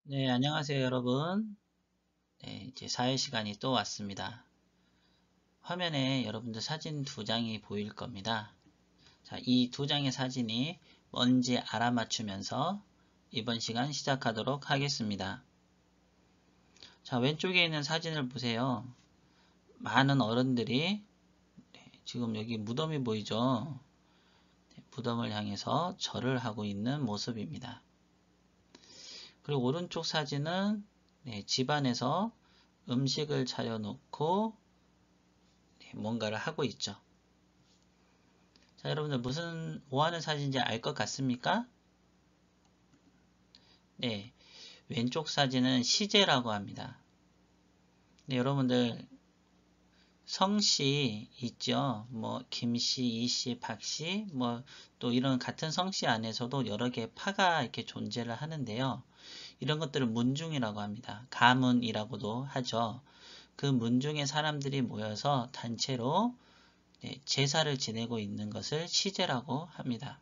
네, 안녕하세요, 여러분. 네, 이제 사회 시간이 또 왔습니다. 화면에 여러분들 사진 두 장이 보일 겁니다. 자, 이 두 장의 사진이 뭔지 알아맞추면서 이번 시간 시작하도록 하겠습니다. 자, 왼쪽에 있는 사진을 보세요. 많은 어른들이 지금 여기 무덤이 보이죠? 무덤을 향해서 절을 하고 있는 모습입니다. 그리고 오른쪽 사진은 집안에서 음식을 차려놓고 뭔가를 하고 있죠. 자, 여러분들 뭐 하는 사진인지 알 것 같습니까? 네, 왼쪽 사진은 시제라고 합니다. 네, 여러분들 성씨 있죠? 뭐 김씨, 이씨, 박씨, 뭐 또 이런 같은 성씨 안에서도 여러 개의 파가 이렇게 존재를 하는데요. 이런 것들을 문중이라고 합니다. 가문이라고도 하죠. 그 문중의 사람들이 모여서 단체로 제사를 지내고 있는 것을 시제라고 합니다.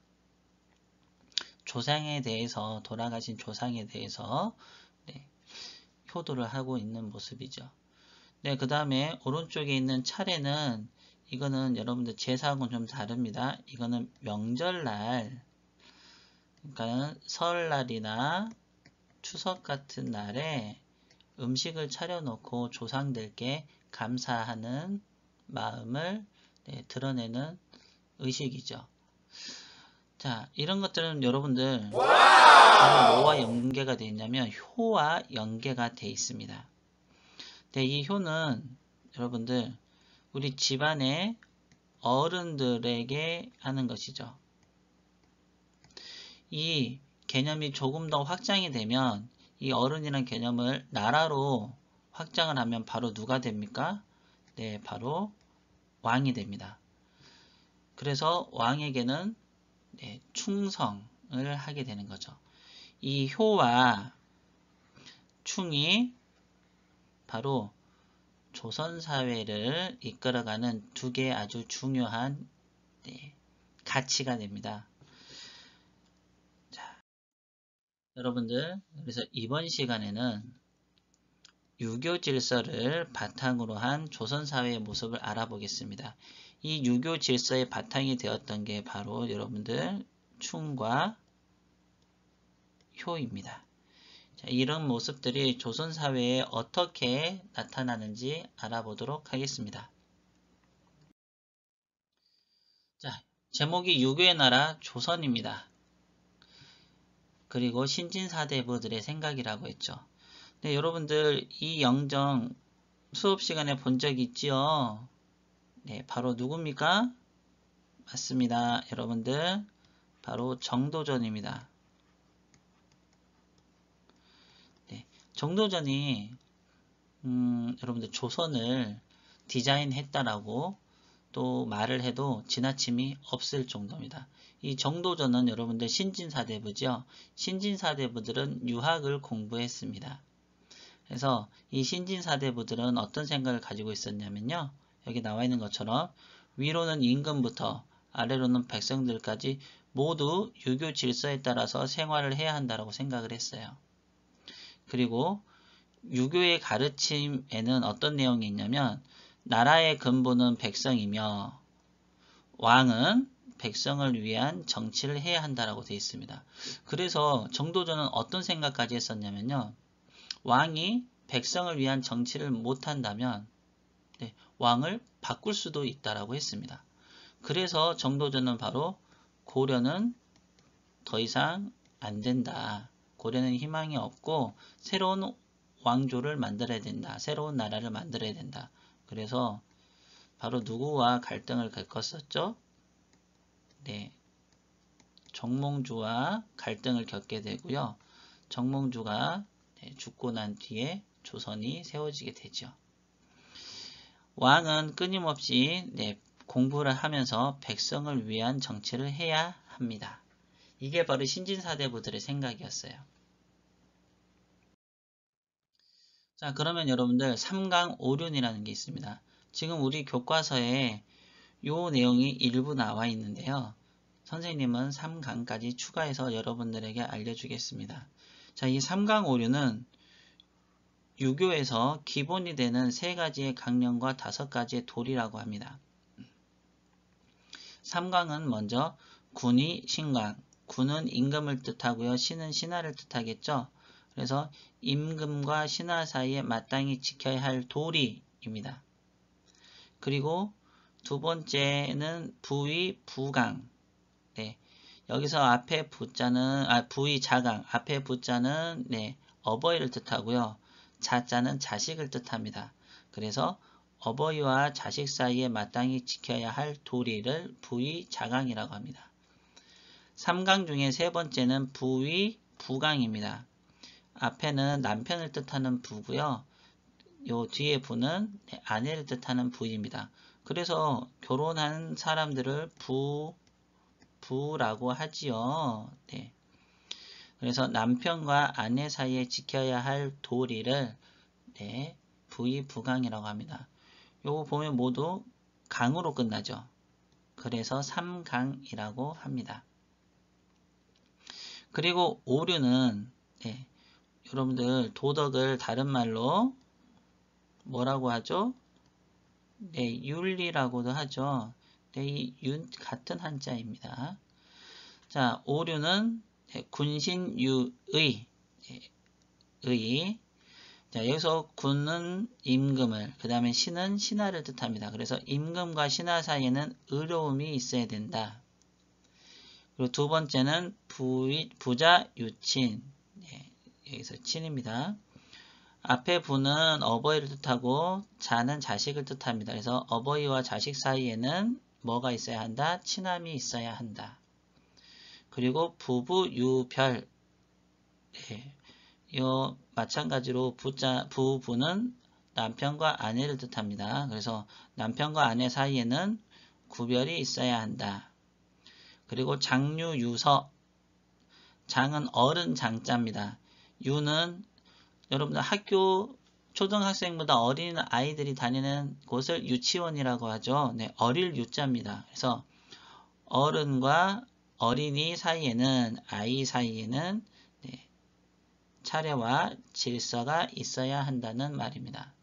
조상에 대해서, 돌아가신 조상에 대해서 효도를 하고 있는 모습이죠. 네, 그 다음에 오른쪽에 있는 차례는 이거는 여러분들 제사하고는 좀 다릅니다. 이거는 명절날, 그러니까 설날이나 추석 같은 날에 음식을 차려놓고 조상들께 감사하는 마음을 드러내는 의식이죠. 자, 이런 것들은 여러분들 바로 뭐와 연계가 되어 있냐면 효와 연계가 되어 있습니다. 네, 이 효는 여러분들 우리 집안의 어른들에게 하는 것이죠. 이 개념이 조금 더 확장이 되면 이 어른이라는 개념을 나라로 확장을 하면 바로 누가 됩니까? 네, 바로 왕이 됩니다. 그래서 왕에게는 충성을 하게 되는 거죠. 이 효와 충이 바로 조선사회를 이끌어가는 두 개의 아주 중요한 가치가 됩니다. 자, 여러분들, 그래서 이번 시간에는 유교 질서를 바탕으로 한 조선사회의 모습을 알아보겠습니다. 이 유교 질서의 바탕이 되었던 게 바로 여러분들 충과 효입니다. 자, 이런 모습들이 조선사회에 어떻게 나타나는지 알아보도록 하겠습니다. 자, 제목이 유교의 나라 조선입니다. 그리고 신진사대부들의 생각이라고 했죠. 네, 여러분들 이 영정 수업 시간에 본 적 있지요? 네, 바로 누굽니까? 맞습니다. 여러분들 바로 정도전입니다. 네, 정도전이 여러분들 조선을 디자인했다라고 또 말을 해도 지나침이 없을 정도입니다. 이 정도전은 여러분들 신진사대부죠. 신진사대부들은 유학을 공부했습니다. 그래서 이 신진사대부들은 어떤 생각을 가지고 있었냐면요. 여기 나와 있는 것처럼 위로는 임금부터 아래로는 백성들까지 모두 유교 질서에 따라서 생활을 해야 한다고 생각을 했어요. 그리고 유교의 가르침에는 어떤 내용이 있냐면 나라의 근본은 백성이며 왕은 백성을 위한 정치를 해야 한다라고 되어 있습니다. 그래서 정도전은 어떤 생각까지 했었냐면요. 왕이 백성을 위한 정치를 못한다면 왕을 바꿀 수도 있다라고 했습니다. 그래서 정도전은 바로 고려는 더 이상 안 된다. 고려는 희망이 없고 새로운 왕조를 만들어야 된다. 새로운 나라를 만들어야 된다. 그래서 바로 누구와 갈등을 겪었었죠? 네, 정몽주와 갈등을 겪게 되고요. 정몽주가 죽고 난 뒤에 조선이 세워지게 되죠. 왕은 끊임없이 공부를 하면서 백성을 위한 정치를 해야 합니다. 이게 바로 신진사대부들의 생각이었어요. 자, 그러면 여러분들 삼강오륜이라는 게 있습니다. 지금 우리 교과서에 요 내용이 일부 나와 있는데요. 선생님은 3강까지 추가해서 여러분들에게 알려주겠습니다. 자, 이 삼강오류는 유교에서 기본이 되는 3가지의 강령과 5가지의 도리라고 합니다. 삼강은 먼저 군이 신강, 군은 임금을 뜻하고요. 신은 신하를 뜻하겠죠. 그래서 임금과 신하 사이에 마땅히 지켜야 할 도리입니다. 그리고 두 번째는 부의, 부강. 네, 여기서 앞에 부자는 부의, 자강. 앞에 부자는 어버이를 뜻하고요. 자자는 자식을 뜻합니다. 그래서 어버이와 자식 사이에 마땅히 지켜야 할 도리를 부의, 자강이라고 합니다. 삼강 중에 세 번째는 부의, 부강입니다. 앞에는 남편을 뜻하는 부고요. 요 뒤에 부는 아내를 뜻하는 부입니다. 그래서 결혼한 사람들을 부라고 하지요. 네. 그래서 남편과 아내 사이에 지켜야 할 도리를 부의, 부강이라고 합니다. 요거 보면 모두 강으로 끝나죠. 그래서 삼강이라고 합니다. 그리고 오류는 여러분들 도덕을 다른 말로 뭐라고 하죠? 윤리라고도 하죠. 이 윤 같은 한자입니다. 자, 오류는 군신유의, 의. 자, 여기서 군은 임금을, 그 다음에 신은 신하를 뜻합니다. 그래서 임금과 신하 사이에는 의로움이 있어야 된다. 그리고 두 번째는 부자 유친, 여기서 친입니다. 앞에 부는 어버이를 뜻하고 자는 자식을 뜻합니다. 그래서 어버이와 자식 사이에는 뭐가 있어야 한다? 친함이 있어야 한다. 그리고 부부 유별, 요 마찬가지로 부부는 남편과 아내를 뜻합니다. 그래서 남편과 아내 사이에는 구별이 있어야 한다. 그리고 장유유서, 장은 어른 장자입니다. 유는 여러분들 학교 초등학생보다 어린 아이들이 다니는 곳을 유치원이라고 하죠. 어릴 유자입니다. 그래서 어른과 어린이 사이에는, 아이 사이에는 차례와 질서가 있어야 한다는 말입니다.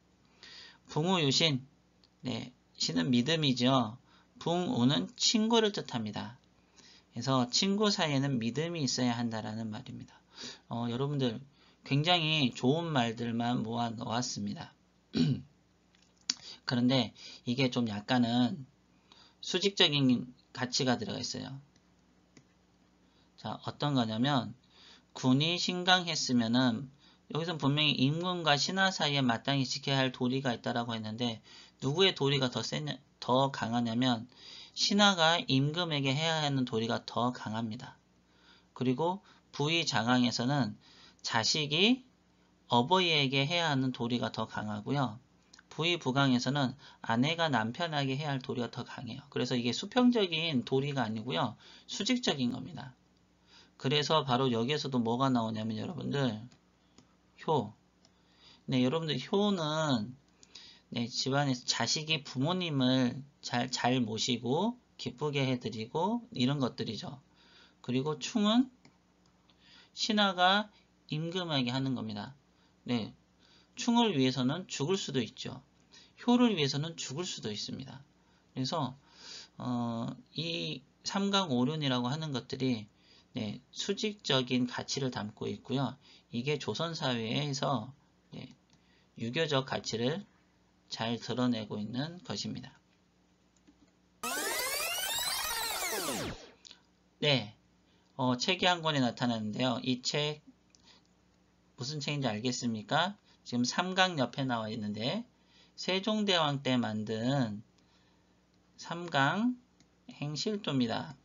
붕우유신, 신은 믿음이죠. 붕우는 친구를 뜻합니다. 그래서 친구 사이에는 믿음이 있어야 한다라는 말입니다. 여러분들 굉장히 좋은 말들만 모아 놓았습니다. 그런데 이게 좀 약간은 수직적인 가치가 들어가 있어요. 자, 어떤 거냐면 군이 신강했으면은 여기서 분명히 임금과 신하 사이에 마땅히 지켜야 할 도리가 있다라고 했는데 누구의 도리가 더 강하냐면 신하가 임금에게 해야 하는 도리가 더 강합니다. 그리고 부의 장강에서는 자식이 어버이에게 해야 하는 도리가 더 강하고요. 부의 부강에서는 아내가 남편에게 해야 할 도리가 더 강해요. 그래서 이게 수평적인 도리가 아니고요. 수직적인 겁니다. 그래서 바로 여기에서도 뭐가 나오냐면 여러분들 효. 여러분들 효는 집안에서 자식이 부모님을 잘 모시고 기쁘게 해드리고 이런 것들이죠. 그리고 충은 신하가 임금에게 하는 겁니다. 충을 위해서는 죽을 수도 있죠. 효를 위해서는 죽을 수도 있습니다. 그래서 이 삼강오륜이라고 하는 것들이 수직적인 가치를 담고 있고요. 이게 조선사회에서 유교적 가치를 잘 드러내고 있는 것입니다. 책이 한 권이 나타났는데요. 이 책 무슨 책인지 알겠습니까? 지금 삼강 옆에 나와 있는데 세종대왕 때 만든 삼강 행실도입니다.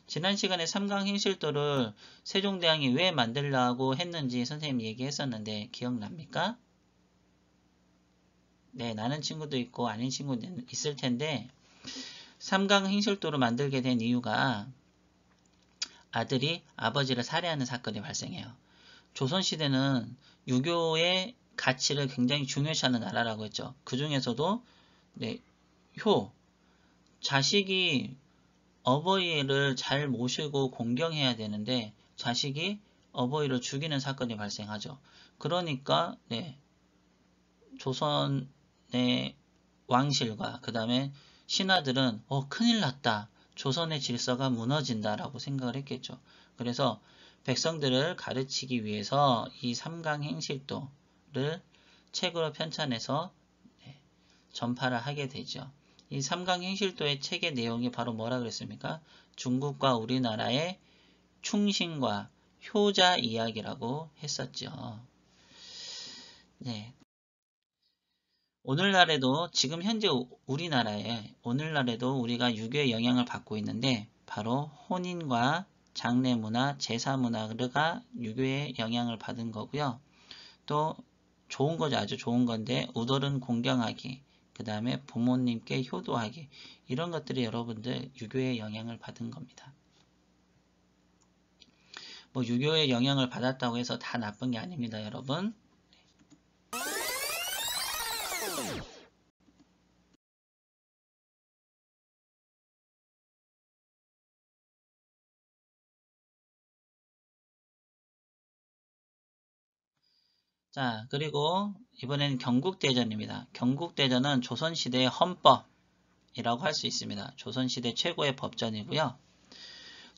지난 시간에 삼강 행실도를 세종대왕이 왜 만들려고 했는지 선생님이 얘기했었는데 기억납니까? 나는 친구도 있고 아닌 친구도 있을 텐데 삼강 행실도를 만들게 된 이유가 아들이 아버지를 살해하는 사건이 발생해요. 조선시대는 유교의 가치를 굉장히 중요시하는 나라라고 했죠. 그 중에서도 효, 자식이 어버이를 잘 모시고 공경해야 되는데 자식이 어버이를 죽이는 사건이 발생하죠. 그러니까 네, 조선의 왕실과 그 다음에 신하들은 큰일 났다. 조선의 질서가 무너진다라고 생각을 했겠죠. 그래서 백성들을 가르치기 위해서 이 삼강행실도를 책으로 편찬해서 전파를 하게 되죠. 이 삼강행실도의 책의 내용이 바로 뭐라 그랬습니까? 중국과 우리나라의 충신과 효자 이야기라고 했었죠. 네. 오늘날에도 지금 현재 우리나라에 오늘날에도 우리가 유교의 영향을 받고 있는데 바로 혼인과 장례 문화, 제사 문화가 유교의 영향을 받은 거고요. 또 좋은 거죠. 아주 좋은 건데 우돌은 공경하기, 그 다음에 부모님께 효도하기 이런 것들이 여러분들 유교의 영향을 받은 겁니다. 뭐 유교의 영향을 받았다고 해서 다 나쁜 게 아닙니다, 여러분. 자, 그리고 이번에는 경국대전입니다. 경국대전은 조선시대의 헌법이라고 할 수 있습니다. 조선시대 최고의 법전이고요.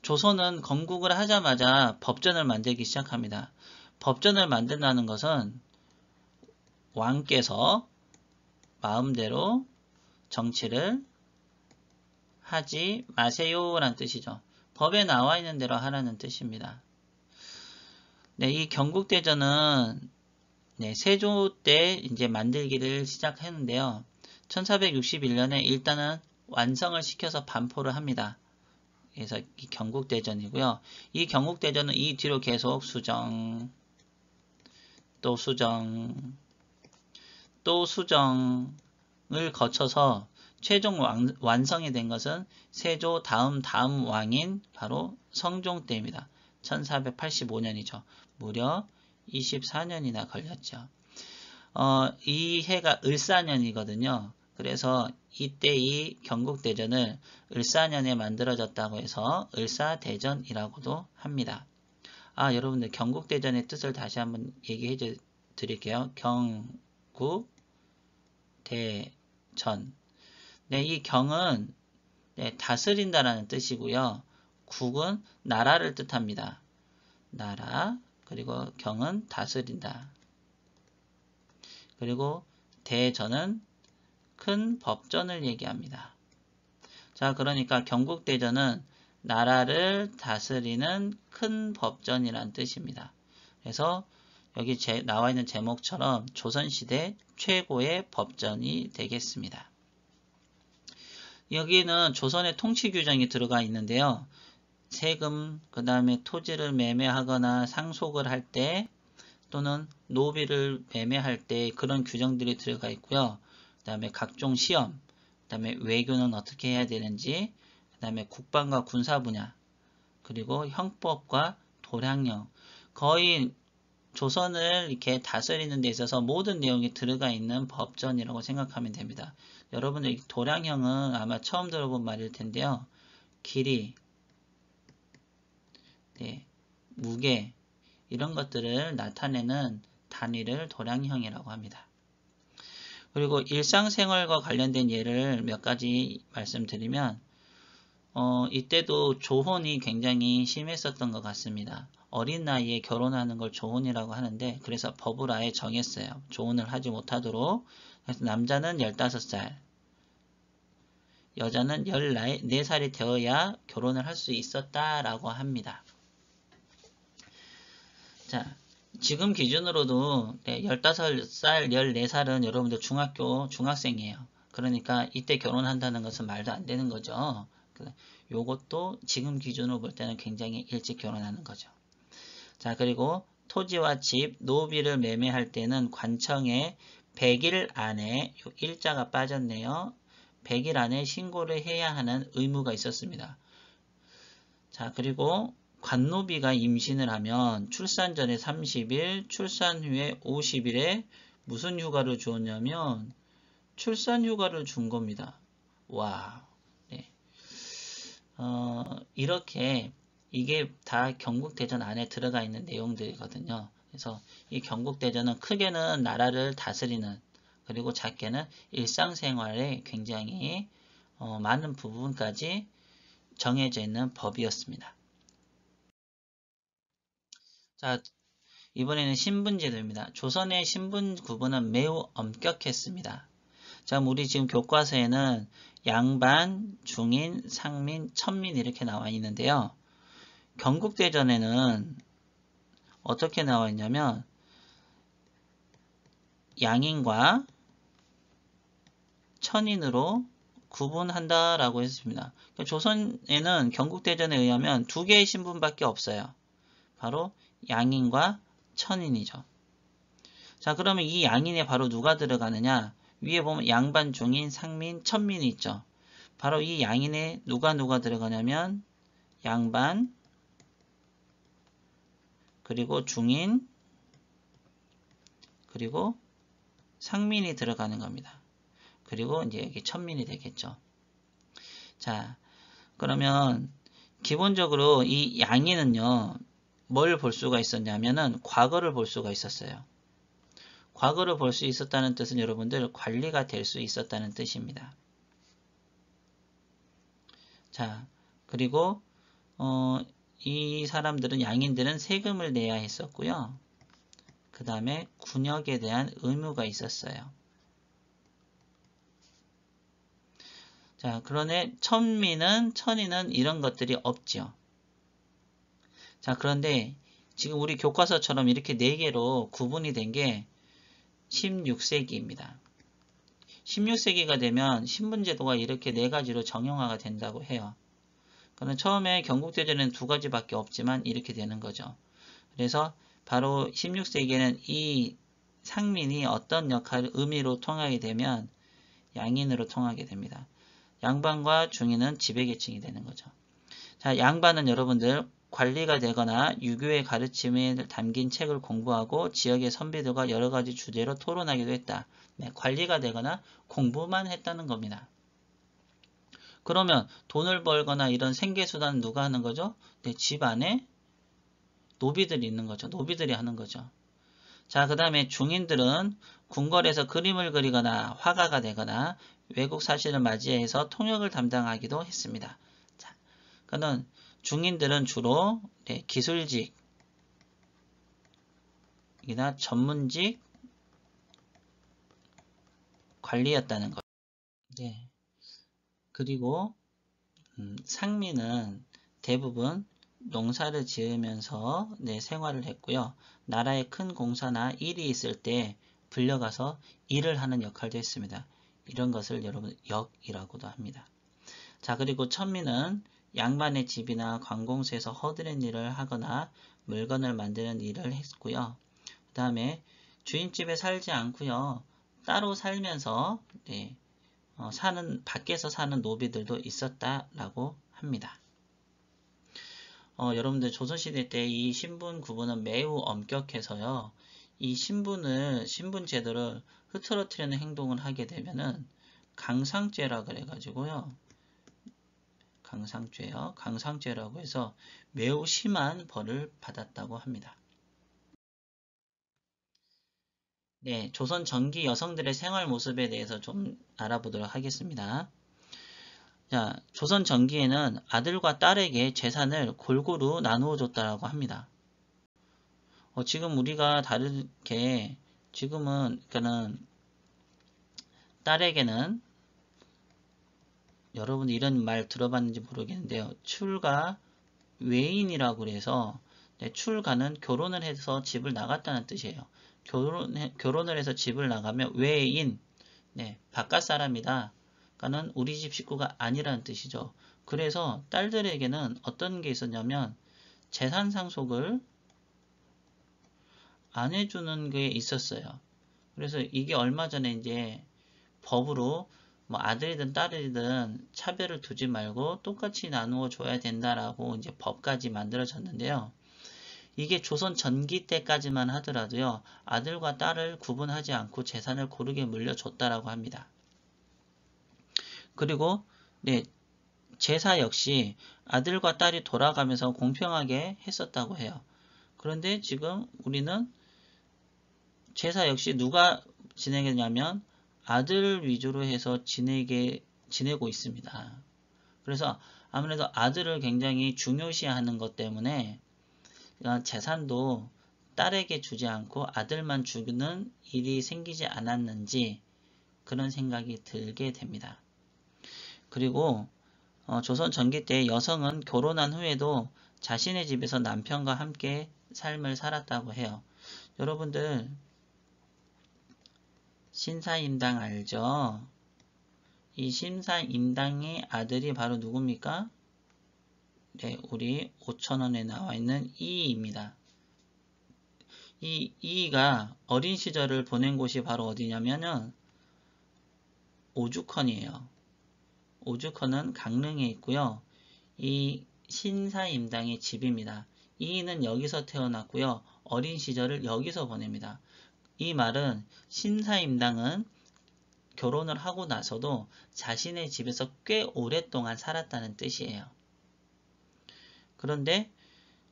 조선은 건국을 하자마자 법전을 만들기 시작합니다. 법전을 만든다는 것은 왕께서 마음대로 정치를 하지 마세요 라는 뜻이죠. 법에 나와 있는 대로 하라는 뜻입니다. 네, 이 경국대전은 세조 때 이제 만들기를 시작했는데요. 1461년에 일단은 완성을 시켜서 반포를 합니다. 그래서 이 경국대전이고요. 이 경국대전은 이 뒤로 계속 수정, 또 수정, 또 수정을 거쳐서 최종 완성이 된 것은 세조 다음 왕인 바로 성종 때입니다. 1485년이죠. 무려 24년이나 걸렸죠. 이 해가 을사년이거든요. 그래서 이때 이 경국대전을 을사년에 만들어졌다고 해서 을사대전이라고도 합니다. 여러분들 경국대전의 뜻을 다시 한번 얘기해 드릴게요. 경국대전. 네, 이 경은 다스린다라는 뜻이고요. 국은 나라를 뜻합니다. 나라, 그리고 경은 다스린다. 그리고 대전은 큰 법전을 얘기합니다. 자, 그러니까 경국대전은 나라를 다스리는 큰 법전이란 뜻입니다. 그래서 여기 나와 있는 제목처럼 조선시대 최고의 법전이 되겠습니다. 여기는 조선의 통치 규정이 들어가 있는데요. 세금, 그 다음에 토지를 매매하거나 상속을 할 때 또는 노비를 매매할 때 그런 규정들이 들어가 있고요. 그 다음에 각종 시험, 그 다음에 외교는 어떻게 해야 되는지, 그 다음에 국방과 군사 분야, 그리고 형법과 도량령, 거의 조선을 이렇게 다스리는 데 있어서 모든 내용이 들어가 있는 법전이라고 생각하면 됩니다. 여러분들 도량형은 아마 처음 들어본 말일 텐데요. 길이, 무게, 이런 것들을 나타내는 단위를 도량형이라고 합니다. 그리고 일상생활과 관련된 예를 몇 가지 말씀드리면 이때도 조혼이 굉장히 심했었던 것 같습니다. 어린 나이에 결혼하는 걸 조혼이라고 하는데 그래서 법을 아예 정했어요. 조혼을 하지 못하도록. 그래서 남자는 15살, 여자는 14살이 되어야 결혼을 할 수 있었다라고 합니다. 자, 지금 기준으로도 15살, 14살은 여러분들 중학생이에요. 그러니까 이때 결혼한다는 것은 말도 안 되는 거죠. 요것도 지금 기준으로 볼 때는 굉장히 일찍 결혼하는 거죠. 자, 그리고 토지와 집, 노비를 매매할 때는 관청에 100일 안에 일자가 빠졌네요. 100일 안에 신고를 해야 하는 의무가 있었습니다. 자, 그리고 관노비가 임신을 하면 출산 전에 30일, 출산 후에 50일에 무슨 휴가를 주었냐면 출산 휴가를 준 겁니다. 와, 네. 이렇게 이게 다 경국대전 안에 들어가 있는 내용들이거든요. 그래서 이 경국대전은 크게는 나라를 다스리는, 그리고 작게는 일상생활에 굉장히 많은 부분까지 정해져 있는 법이었습니다. 자, 이번에는 신분제도입니다. 조선의 신분 구분은 매우 엄격했습니다. 자, 우리 지금 교과서에는 양반, 중인, 상민, 천민 이렇게 나와 있는데요. 경국대전에는 어떻게 나와 있냐면 양인과 천인으로 구분한다라고 했습니다. 그러니까 조선에는 경국대전에 의하면 두 개의 신분밖에 없어요. 바로 양인과 천인이죠. 자, 그러면 이 양인에 바로 누가 들어가느냐? 위에 보면 양반, 중인, 상민, 천민이 있죠. 바로 이 양인에 누가 들어가냐면 양반, 그리고 중인, 그리고 상민이 들어가는 겁니다. 그리고 이제 여기 천민이 되겠죠. 자, 그러면 기본적으로 이 양인은요, 뭘 볼 수가 있었냐면은 과거를 볼 수가 있었어요. 과거를 볼 수 있었다는 뜻은 여러분들 관리가 될 수 있었다는 뜻입니다. 자, 그리고 이 사람들은 양인들은 세금을 내야 했었고요. 그 다음에 군역에 대한 의무가 있었어요. 자, 그런데 천인은 이런 것들이 없죠. 자, 그런데 지금 우리 교과서처럼 이렇게 4개로 구분이 된 게 16세기입니다. 16세기가 되면 신분제도가 이렇게 4가지로 정형화가 된다고 해요. 그러면 처음에 경국대전에는 2가지밖에 없지만 이렇게 되는 거죠. 그래서 바로 16세기에는 이 상민이 어떤 의미로 통하게 되면 양인으로 통하게 됩니다. 양반과 중인은 지배계층이 되는 거죠. 자, 양반은 여러분들 관리가 되거나 유교의 가르침에 담긴 책을 공부하고 지역의 선비들과 여러 가지 주제로 토론하기도 했다. 네, 관리가 되거나 공부만 했다는 겁니다. 그러면 돈을 벌거나 이런 생계수단은 누가 하는 거죠? 네, 집 안에 노비들이 있는 거죠. 노비들이 하는 거죠. 자, 그 다음에 중인들은 궁궐에서 그림을 그리거나 화가가 되거나 외국 사신을 맞이해서 통역을 담당하기도 했습니다. 자, 그는 중인들은 주로 기술직이나 전문직 관리였다는 것. 네. 그리고 상민은 대부분 농사를 지으면서 생활을 했고요. 나라에 큰 공사나 일이 있을 때 불려가서 일을 하는 역할도 했습니다. 이런 것을 여러분 역이라고도 합니다. 자, 그리고 천민은 양반의 집이나 관공서에서 허드렛 일을 하거나 물건을 만드는 일을 했고요. 그 다음에 주인집에 살지 않고요. 따로 살면서 밖에서 사는 노비들도 있었다라고 합니다. 여러분들 조선시대 때 이 신분 구분은 매우 엄격해서요. 이 신분 제도를 흐트러뜨리는 행동을 하게 되면은 강상죄라 그래가지고요. 강상죄라고 해서 매우 심한 벌을 받았다고 합니다. 네, 조선 전기 여성들의 생활 모습에 대해서 좀 알아보도록 하겠습니다. 자, 조선 전기에는 아들과 딸에게 재산을 골고루 나누어 줬다라고 합니다. 지금 우리가 다르게 지금은 그러니까는 딸에게는 여러분 이런 말 들어봤는지 모르겠는데요. 출가 외인이라고 그래서 출가는 결혼을 해서 집을 나갔다는 뜻이에요. 결혼을 해서 집을 나가면 외인, 바깥 사람이다. 그러니까는 우리 집 식구가 아니라는 뜻이죠. 그래서 딸들에게는 어떤 게 있었냐면 재산 상속을 안 해주는 게 있었어요. 그래서 이게 얼마 전에 이제 법으로 뭐 아들이든 딸이든 차별을 두지 말고 똑같이 나누어 줘야 된다라고 이제 법까지 만들어졌는데요. 이게 조선 전기 때까지만 하더라도요. 아들과 딸을 구분하지 않고 재산을 고르게 물려줬다라고 합니다. 그리고 제사 역시 아들과 딸이 돌아가면서 공평하게 했었다고 해요. 그런데 지금 우리는 제사 역시 누가 지내겠냐면 아들 위주로 해서 지내고 있습니다. 그래서 아무래도 아들을 굉장히 중요시하는 것 때문에 재산도 딸에게 주지 않고 아들만 주는 일이 생기지 않았는지 그런 생각이 들게 됩니다. 그리고 조선 전기 때 여성은 결혼한 후에도 자신의 집에서 남편과 함께 삶을 살았다고 해요. 여러분들 신사임당 알죠? 이 신사임당의 아들이 바로 누굽니까? 네, 우리 5,000원에 나와 있는 이이입니다. 이 이이가 어린 시절을 보낸 곳이 바로 어디냐면은 오죽헌이에요. 오죽헌은 강릉에 있고요. 이 신사임당의 집입니다. 이이는 여기서 태어났고요. 어린 시절을 여기서 보냅니다. 이 말은 신사임당은 결혼을 하고 나서도 자신의 집에서 꽤 오랫동안 살았다는 뜻이에요. 그런데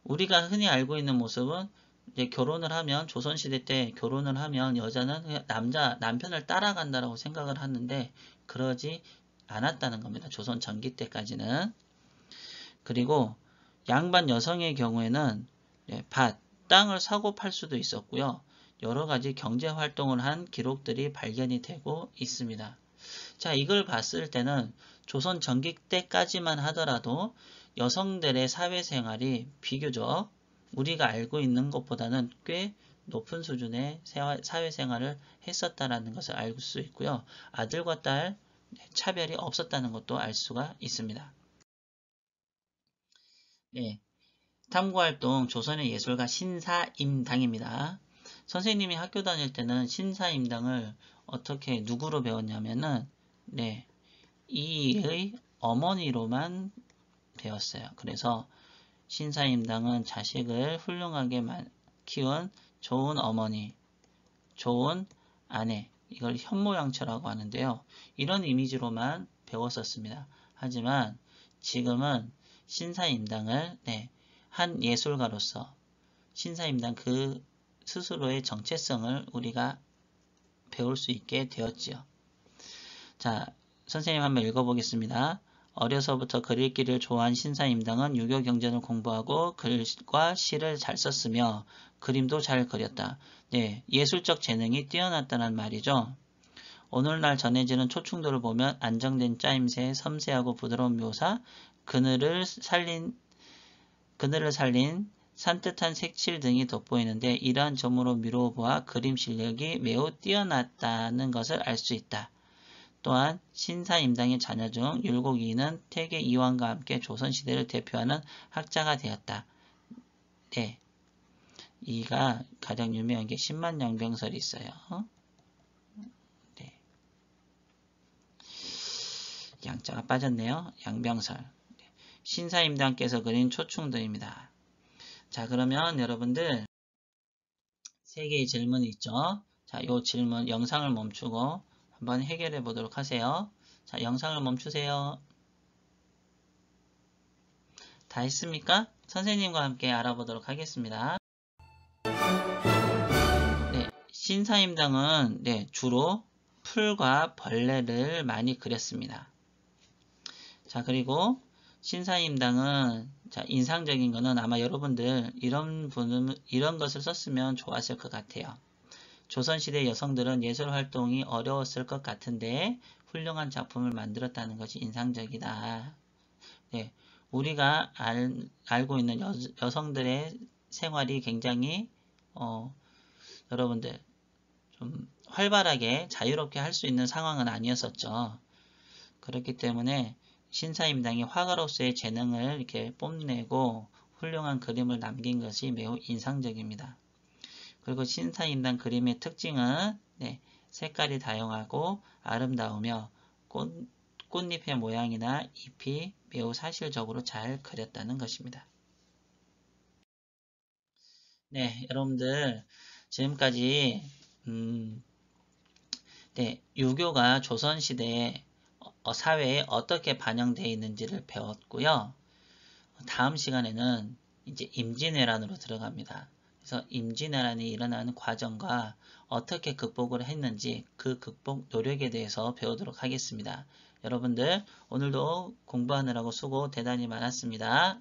우리가 흔히 알고 있는 모습은 이제 결혼을 하면 조선시대 때 결혼을 하면 여자는 그냥 남편을 따라간다라고 생각을 하는데 그러지 않았다는 겁니다. 조선 전기 때까지는. 그리고 양반 여성의 경우에는 땅을 사고 팔 수도 있었고요. 여러 가지 경제 활동을 한 기록들이 발견이 되고 있습니다. 자, 이걸 봤을 때는 조선 전기 때까지만 하더라도 여성들의 사회생활이 비교적 우리가 알고 있는 것보다는 꽤 높은 수준의 사회생활을 했었다라는 것을 알 수 있고요. 아들과 딸 차별이 없었다는 것도 알 수가 있습니다. 네, 탐구활동 조선의 예술가 신사임당입니다. 선생님이 학교 다닐 때는 신사임당을 어떻게 누구로 배웠냐면은 이의 어머니로만 배웠어요. 그래서 신사임당은 자식을 훌륭하게 키운 좋은 어머니, 좋은 아내, 이걸 현모양처라고 하는데요. 이런 이미지로만 배웠었습니다. 하지만 지금은 신사임당을 한 예술가로서 신사임당 그 스스로의 정체성을 우리가 배울 수 있게 되었지요. 자, 선생님 한번 읽어보겠습니다. 어려서부터 그릴기를 좋아한 신사임당은 유교 경전을 공부하고 글과 시를 잘 썼으며 그림도 잘 그렸다. 네, 예술적 재능이 뛰어났다는 말이죠. 오늘날 전해지는 초충도를 보면 안정된 짜임새, 섬세하고 부드러운 묘사, 그늘을 살린 산뜻한 색칠 등이 돋보이는데 이러한 점으로 미루어보아 그림 실력이 매우 뛰어났다는 것을 알 수 있다. 또한 신사임당의 자녀 중 율곡이는 태계 이황과 함께 조선시대를 대표하는 학자가 되었다. 네, 이가 가장 유명한 게 신만양병설이 있어요. 네. 양자가 빠졌네요. 양병설. 신사임당께서 그린 초충도입니다. 자, 그러면 여러분들 3개의 질문이 있죠. 자, 요 질문 영상을 멈추고 한번 해결해 보도록 하세요. 자, 영상을 멈추세요. 다 했습니까? 선생님과 함께 알아보도록 하겠습니다. 네, 신사임당은 주로 풀과 벌레를 많이 그렸습니다. 자, 그리고 신사임당은 인상적인 거는 아마 여러분들 이런 것을 썼으면 좋았을 것 같아요. 조선시대 여성들은 예술활동이 어려웠을 것 같은데 훌륭한 작품을 만들었다는 것이 인상적이다. 네, 우리가 알고 있는 여성들의 생활이 굉장히 여러분들 좀 활발하게 자유롭게 할 수 있는 상황은 아니었었죠. 그렇기 때문에 신사임당이 화가로서의 재능을 이렇게 뽐내고 훌륭한 그림을 남긴 것이 매우 인상적입니다. 그리고 신사임당 그림의 특징은 색깔이 다양하고 아름다우며 꽃잎의 모양이나 잎이 매우 사실적으로 잘 그렸다는 것입니다. 네, 여러분들 지금까지 유교가 조선시대에 사회에 어떻게 반영되어 있는지를 배웠고요. 다음 시간에는 이제 임진왜란으로 들어갑니다. 그래서 임진왜란이 일어나는 과정과 어떻게 극복을 했는지 그 극복 노력에 대해서 배우도록 하겠습니다. 여러분들 오늘도 공부하느라고 수고 대단히 많았습니다.